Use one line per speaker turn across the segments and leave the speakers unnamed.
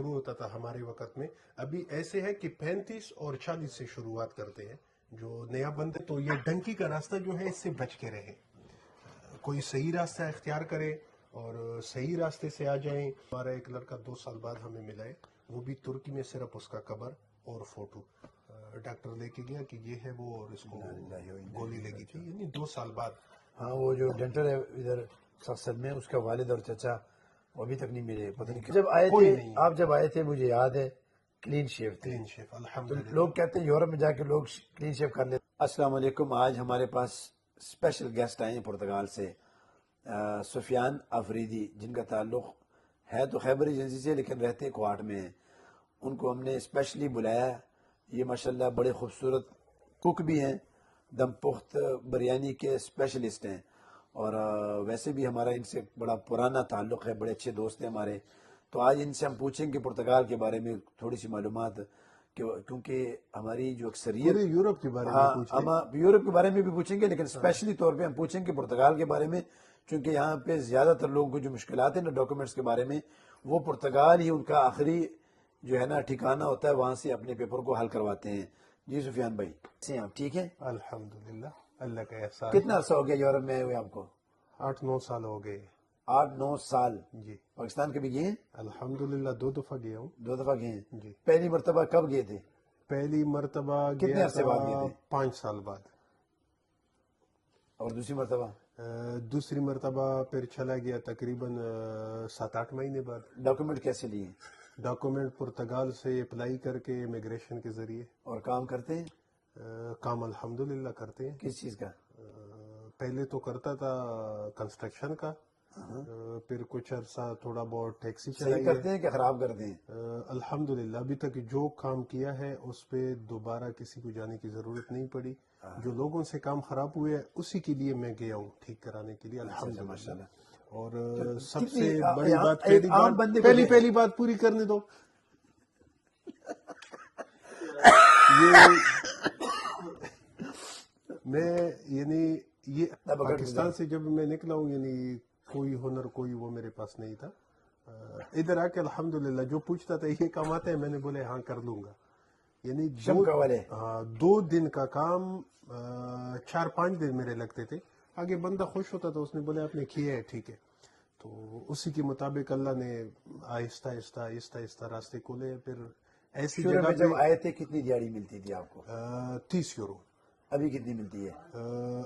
شروع ہوتا تھا ہمارے وقت میں، ابھی ایسے ہے کہ 35 اور 40 سے شروعات کرتے ہیں جو نیا بندے. تو یہ ڈنکی کا راستہ جو ہے اس سے بچ کے رہے، کوئی صحیح راستہ اختیار کرے اور صحیح راستے سے آ جائیں. ہمارا ایک لڑکا 2 سال بعد ہمیں ملا ہے، وہ بھی ترکی میں، صرف اس کا قبر اور فوٹو ڈاکٹر لے کے گیا کہ یہ ہے وہ، اور اس کو گولی لگی تھی، یعنی 2 سال بعد.
ہاں وہ جو ڈینٹل ہے ادھر سرسد میں، اس کا والد اور چچا وہ ابھی تک نہیں ملے. پتہ نہیں جب آئے تھے آپ، جب آئے تھے مجھے یاد ہے کلین شیو تھے.
کلین شیف
تو
الحمدللہ.
لوگ کہتے ہیں یورپ میں جا کے لوگ کلین شیو کر لیتے. السلام علیکم. آج ہمارے پاس اسپیشل گیسٹ آئے ہیں پرتگال سے، سفیان افریدی، جن کا تعلق ہے تو خیبر ایجنسی سے لیکن رہتے کوارٹ میں ہیں. ان کو ہم نے اسپیشلی بلایا. یہ ماشاءاللہ بڑے خوبصورت کوک بھی ہیں، دم پخت بریانی کے اسپیشلسٹ ہیں، اور ویسے بھی ہمارا ان سے بڑا پرانا تعلق ہے، بڑے اچھے دوست ہیں ہمارے. تو آج ان سے ہم پوچھیں گے پرتگال کے بارے میں تھوڑی سی معلومات، کیونکہ ہماری جو اکثریت
پورے یورپ کے بارے میں
ہاں
پوچھ
ہم
لیں.
یورپ کے بارے میں بھی پوچھیں گے، لیکن اسپیشلی طور پہ ہم پوچھیں گے پرتگال کے بارے میں، چونکہ یہاں پہ زیادہ تر لوگوں کو جو مشکلات ہیں نا ڈاکومنٹس کے بارے میں، وہ پرتگال ہی ان کا آخری جو ہے نا ٹھکانہ ہوتا ہے، وہاں سے اپنے پیپر کو حل کرواتے ہیں. جی سفیان بھائی، آپ ٹھیک ہیں؟
الحمدللہ، اللہ کا احسان.
کتنا عرصہ ہو گیا یورپ میں ہوئے آپ کو؟
8-9 سال ہو گئے.
8-9 سال.
جی
پاکستان کبھی گئے ہیں؟
الحمدللہ 2 دفعہ گیا ہوں.
2 دفعہ گئے ہیں.
جی.
پہلی مرتبہ کب گئے تھے؟
پہلی مرتبہ
کتنے
گیا
عرصے
تھا
بعد گئے تھے؟
5 سال بعد.
اور دوسری مرتبہ؟
دوسری مرتبہ پھر چلا گیا تقریباً 7-8 مہینے بعد.
ڈاکومنٹ کیسے لیے؟
ڈاکومنٹ پرتگال سے اپلائی کر کے امیگریشن کے ذریعے.
اور کام کرتے ہیں؟
کام الحمدللہ کرتے ہیں.
کس چیز کا؟
پہلے تو کرتا تھا کنسٹرکشن کا، پھر کچھ عرصہ تھوڑا بہت ٹیکسی
صحیح
چلائی
کرتے
ہے.
ہیں کہ خراب کرتے ہیں؟
الحمدللہ ابھی تک جو کام کیا ہے اس پہ دوبارہ کسی کو جانے کی ضرورت نہیں پڑی. جو لوگوں سے کام خراب ہوئے اسی کے لیے میں گیا ہوں ٹھیک کرانے کے لیے الحمدللہ. اور سب سے بڑی بات، پہلی بات پوری کرنے دو. میں یعنی یہ پاکستان سے جب میں نکلا ہوں، یعنی کوئی ہنر کوئی وہ میرے پاس نہیں تھا. ادھر آ کے الحمدللہ جو پوچھتا تھا یہ کام آتا ہے، میں نے بولے ہاں کر لوں گا. یعنی 2 دن کا کام 4-5 دن میرے لگتے تھے. آگے بندہ خوش ہوتا تھا، اس نے بولے آپ نے کیا ہے ٹھیک ہے. تو اسی کے مطابق اللہ نے آہستہ آہستہ آہستہ آہستہ راستے کھولے. پھر ایسی
شروع
جگہ
میں جب آئے تھے کتنی دیہڑی ملتی تھی آپ کو؟
30 یورو.
ابھی کتنی ملتی ہے؟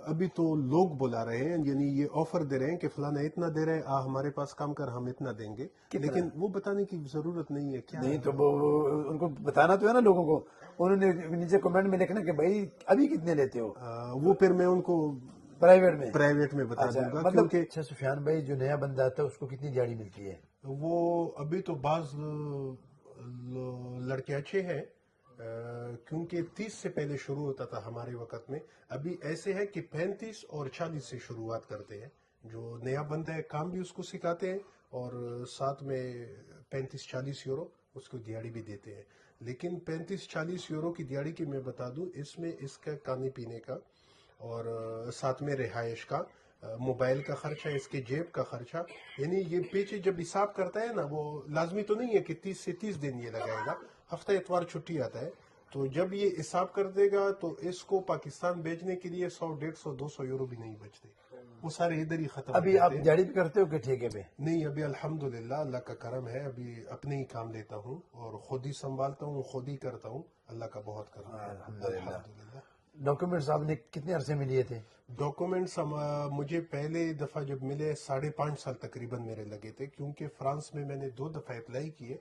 ابھی تو لوگ بلا رہے ہیں، یعنی یہ آفر دے رہے ہیں کہ فلانا اتنا دے رہے ہیں، ہمارے پاس کام کر، ہم اتنا دیں گے. لیکن وہ بتانے کی ضرورت نہیں ہے. کیا
نہیں تو ان کو بتانا تو ہے نا لوگوں کو. انہوں نے نیچے کمنٹ میں لکھنا کہ بھائی ابھی کتنے لیتے ہو.
وہ پھر میں ان کو پرائیویٹ میں بتا دوں گا.
مطلب اچھا سفیان بھائی، جو نیا بندہ آتا ہے اس کو کتنی دیہڑی ملتی ہے؟
وہ ابھی تو بعض لڑکے اچھے ہیں، کیونکہ 30 سے پہلے شروع ہوتا تھا ہمارے وقت میں. ابھی ایسے ہے کہ 35 اور 40 سے شروعات کرتے ہیں. جو نیا بندہ ہے کام بھی اس کو سکھاتے ہیں اور ساتھ میں 35-40 یورو اس کو دیہڑی بھی دیتے ہیں. لیکن 35-40 یورو کی دیہڑی کی میں بتا دوں، اس میں اس کا کھانے پینے کا اور ساتھ میں رہائش کا، موبائل کا خرچہ، اس کے جیب کا خرچہ. یعنی یہ پیچھے جب حساب کرتا ہے نا، وہ لازمی تو نہیں ہے کہ 30 سے 30 دن یہ لگائے گا، ہفتہ اتوار چھٹی آتا ہے. تو جب یہ حساب کر دے گا تو اس کو پاکستان بھیجنے کے لیے 100-150-200 یورو بھی نہیں بچتے، وہ سارے ادھر ہی ختم.
ابھی آپ دیہڑی بھی کرتے ہو کہ ٹھیکے پہ؟
نہیں، ابھی الحمدللہ اللہ کا کرم ہے، ابھی اپنے ہی کام لیتا ہوں اور خود ہی سنبھالتا ہوں، خود ہی کرتا ہوں. اللہ کا بہت کرم ہے الحمدللہ.
ڈاکومنٹس آپ نے کتنے عرصے میں لیے تھے؟
ڈاکومنٹس مجھے پہلے دفعہ جب ملے 5.5 سال تقریباً میرے لگے تھے، کیونکہ فرانس میں میں نے 2 دفعہ اپلائی کیے.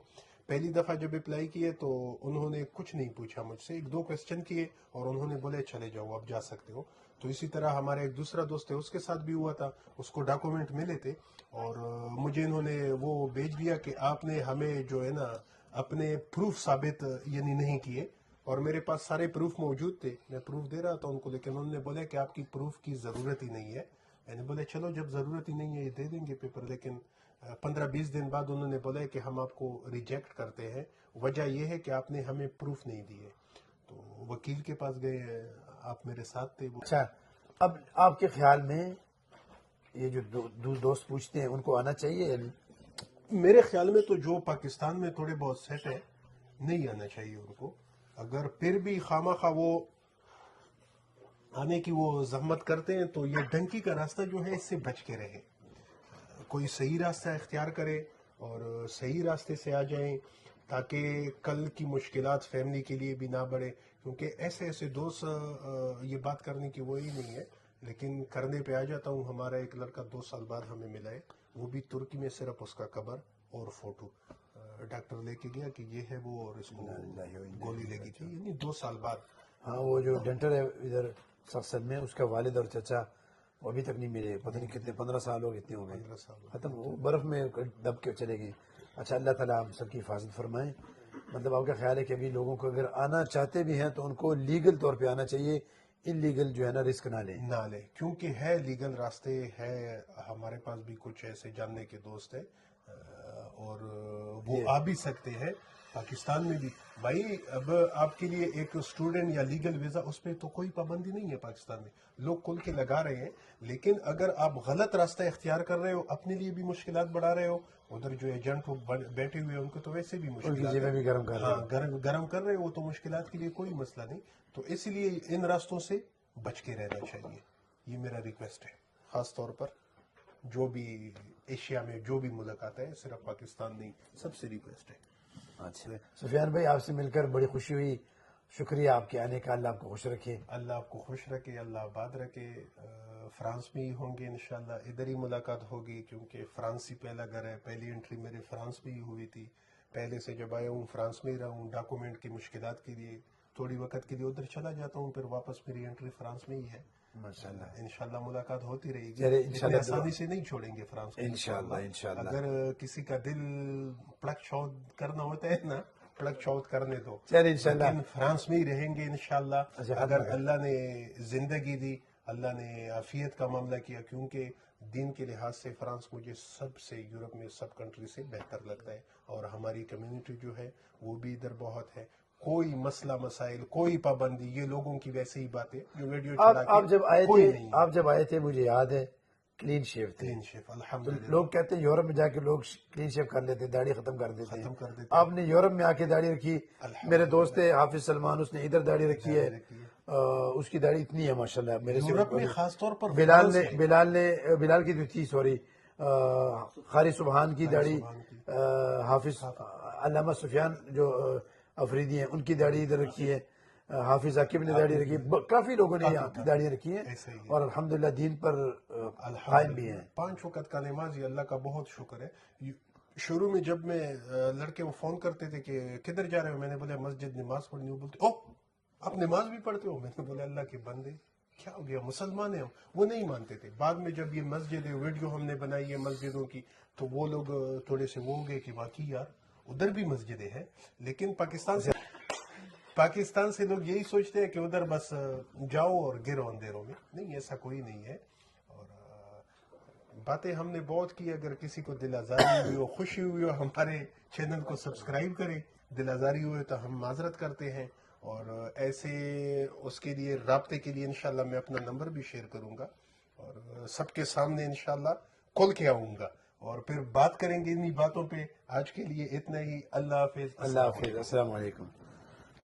پہلی دفعہ جب اپلائی کیے تو انہوں نے کچھ نہیں پوچھا مجھ سے، 1-2 کوسچن کیے اور انہوں نے بولے چلے جاؤ اب جا سکتے ہو. تو اسی طرح ہمارا ایک دوسرا دوست ہے، اس کے ساتھ بھی ہوا تھا. اس کو ڈاکومنٹ ملے تھے اور مجھے انہوں نے وہ بھیج دیا کہ آپ نے ہمیں جو ہے نا اپنے پروف ثابت یعنی نہیں کیے. اور میرے پاس سارے پروف موجود تھے، میں پروف دے رہا تھا ان کو، لیکن انہوں نے بولا کہ آپ کی پروف کی ضرورت ہی نہیں ہے. میں نے بولے چلو جب ضرورت ہی نہیں ہے یہ دے دیں گے پیپر. لیکن 15-20 دن بعد انہوں نے بولا کہ ہم آپ کو ریجیکٹ کرتے ہیں، وجہ یہ ہے کہ آپ نے ہمیں پروف نہیں دیے. تو وکیل کے پاس گئے، آپ میرے ساتھ تھے.
اچھا، اب آپ کے خیال میں یہ جو دوست پوچھتے ہیں ان کو آنا چاہیے یا نہیں؟
میرے خیال میں تو جو پاکستان میں تھوڑے بہت سیٹ ہے نہیں آنا چاہیے ان کو. اگر پھر بھی خواہ وہ آنے کی وہ زحمت کرتے ہیں تو یہ ڈنکی کا راستہ جو ہے اس سے بچ کے رہے. کوئی صحیح راستہ اختیار کرے اور صحیح راستے سے آ جائیں تاکہ کل کی مشکلات فیملی کے لیے بھی نہ بڑھے. کیونکہ ایسے دوست یہ بات کرنے کی وہی نہیں ہے لیکن کرنے پہ آ جاتا ہوں. ہمارا ایک لڑکا 2 سال بعد ہمیں ملا ہے, وہ بھی ترکی میں, صرف اس کا قبر اور فوٹو ڈاکٹر لے کے گیا کہ یہ ہے وہ, اور اس کو گولی لگی تھی, یعنی 2 سال بعد.
ہاں وہ جو ڈینٹر ہے ادھر سرسد میں, اس کا والد اور چچا وہ ابھی تک نہیں ملے, پتہ نہیں کتنے 15 سال ہو کتنے ہو گئے
15 سال
ختم, وہ برف میں دب کے چلے گئے. اچھا اللہ تعالیٰ آپ سب کی حفاظت فرمائیں. مطلب آپ کا خیال ہے کہ ابھی لوگوں کو اگر آنا چاہتے بھی ہیں تو ان کو لیگل طور پہ آنا چاہیے, ان لیگل جو ہے نا رسک نہ لیں.
نہ لے, کیونکہ ہے لیگل راستے ہے. ہمارے پاس بھی کچھ ایسے جاننے کے دوست ہیں اور وہ آ بھی سکتے ہیں پاکستان میں بھی. بھائی اب آپ کے لیے ایک اسٹوڈنٹ یا لیگل ویزا, اس پہ تو کوئی پابندی نہیں ہے پاکستان میں, لوگ کھل کے لگا رہے ہیں. لیکن اگر آپ غلط راستہ اختیار کر رہے ہو, اپنے لیے بھی مشکلات بڑھا رہے ہو, ادھر جو ایجنٹ بیٹھے ہوئے ان کو تو ویسے بھی
ان کی
مشکلات
جیبیں بھی گرم کر رہے ہیں.
ہاں گرم کر رہے ہو, تو مشکلات کے لیے کوئی مسئلہ نہیں. تو اس لیے ان راستوں سے بچ کے رہنا چاہیے. یہ میرا ریکویسٹ ہے, خاص طور پر جو بھی ایشیا میں جو بھی ملک آتا ہے, صرف پاکستان نہیں, سب سے ریکویسٹ ہے.
اچھا سفیان بھائی, آپ سے مل کر بڑی خوشی ہوئی, شکریہ آپ کے آنے کا, اللہ آپ کو خوش رکھے.
اللہ آپ کو خوش رکھے, اللہ آباد رکھے. فرانس میں ہی ہوں گے انشاءاللہ, ادھر ہی ملاقات ہوگی کیونکہ فرانس ہی پہلا گھر ہے. پہلی انٹری میرے فرانس میں ہی ہوئی تھی, پہلے سے جب آیا ہوں فرانس میں ہی رہا ہوں. ڈاکومنٹ کی مشکلات کے لیے تھوڑی وقت کے لیے ادھر چلا جاتا ہوں, پھر واپس میری انٹری فرانس میں ہی ہے.
ماشاءاللہ
انشاءاللہ ملاقات ہوتی رہے گی.
چلے
اتنی
انشاءاللہ
آسانی سے نہیں چھوڑیں گے فرانس کو
انشاءاللہ.
اگر کسی کا دل پلک شوت کرنا ہوتا ہے نا, پلک شوت کرنے دو,
چلے انشاءاللہ.
لیکن فرانس میں ہی رہیں گے انشاءاللہ.
اچھا,
اگر اللہ نے زندگی دی, اللہ نے عافیت کا معاملہ کیا, کیونکہ دین کے لحاظ سے فرانس مجھے سب سے یورپ میں سب کنٹری سے بہتر لگتا ہے, اور ہماری کمیونٹی جو ہے وہ بھی ادھر بہت ہے. کوئی مسئلہ مسائل, کوئی پابندی, یہ لوگوں کی ویسے ہی باتیں جو ویڈیو چلا
آپ جب آئے
کوئی
تھے
نہیں.
آپ جب آئے تھے مجھے یاد ہے کلین شیو تھے.
کلین شیف
تو
الحمدللہ
لوگ کہتے ہیں یورپ میں جا کے لوگ کلین شیو کر لیتے, داڑھی ختم کر دیتے ہیں.
ختم کر دیتے
آپ نے یورپ میں آ کے داڑھی رکھی. میرے دوست ہے حافظ سلمان, اس نے ادھر داڑھی رکھی ہے, اس کی داڑھی اتنی ہے ماشاءاللہ. میرے سے
یورپ میں خاص طور پر
بلال کی جو تھی, سوری, قاری سبحان کی داڑھی, حافظ علامہ سفیان جو افریدی ہیں ان کی داڑھی ادھر رکھی ہے, حافظ عاقب نے داڑھی رکھی, کافی لوگوں نے یہاں کی داڑیاں رکھی ہیں
ایسے ہی ہے.
اور الحمدللہ دین پر قائم بھی ہیں.
5 وقت کا نماز, یہ اللہ کا بہت شکر ہے. شروع میں جب میں لڑکے وہ فون کرتے تھے کہ کدھر جا رہے ہو, میں نے بولا مسجد نماز پڑھنی. وہ بولتے او آپ نماز بھی پڑھتے ہو؟ میں نے بولا اللہ کے بندے کیا ہو گیا, مسلمان ہیں ہم. وہ نہیں مانتے تھے. بعد میں جب یہ مسجد ویڈیو ہم نے بنائی ہے مسجدوں کی, تو وہ لوگ تھوڑے سے وہ ہو گئے کہ واقعی یار ادھر بھی مسجدیں ہیں. لیکن پاکستان سے لوگ یہی سوچتے ہیں کہ ادھر بس جاؤ اور گرو اندھیروں میں. نہیں, ایسا کوئی نہیں ہے. اور باتیں ہم نے بہت کی. اگر کسی کو دل آزاری ہوئی ہو, خوشی ہوئی ہو, ہمارے چینل کو سبسکرائب کریں. دل آزاری ہوئے تو ہم معذرت کرتے ہیں. اور ایسے اس کے لیے رابطے کے لیے انشاءاللہ میں اپنا نمبر بھی شیئر کروں گا, اور سب کے سامنے انشاءاللہ کھل کے آؤں گا, اور پھر بات کریں گے انہی باتوں پہ. آج کے لیے اتنا ہی. اللہ حافظ.
اللہ حافظ, السلام علیکم.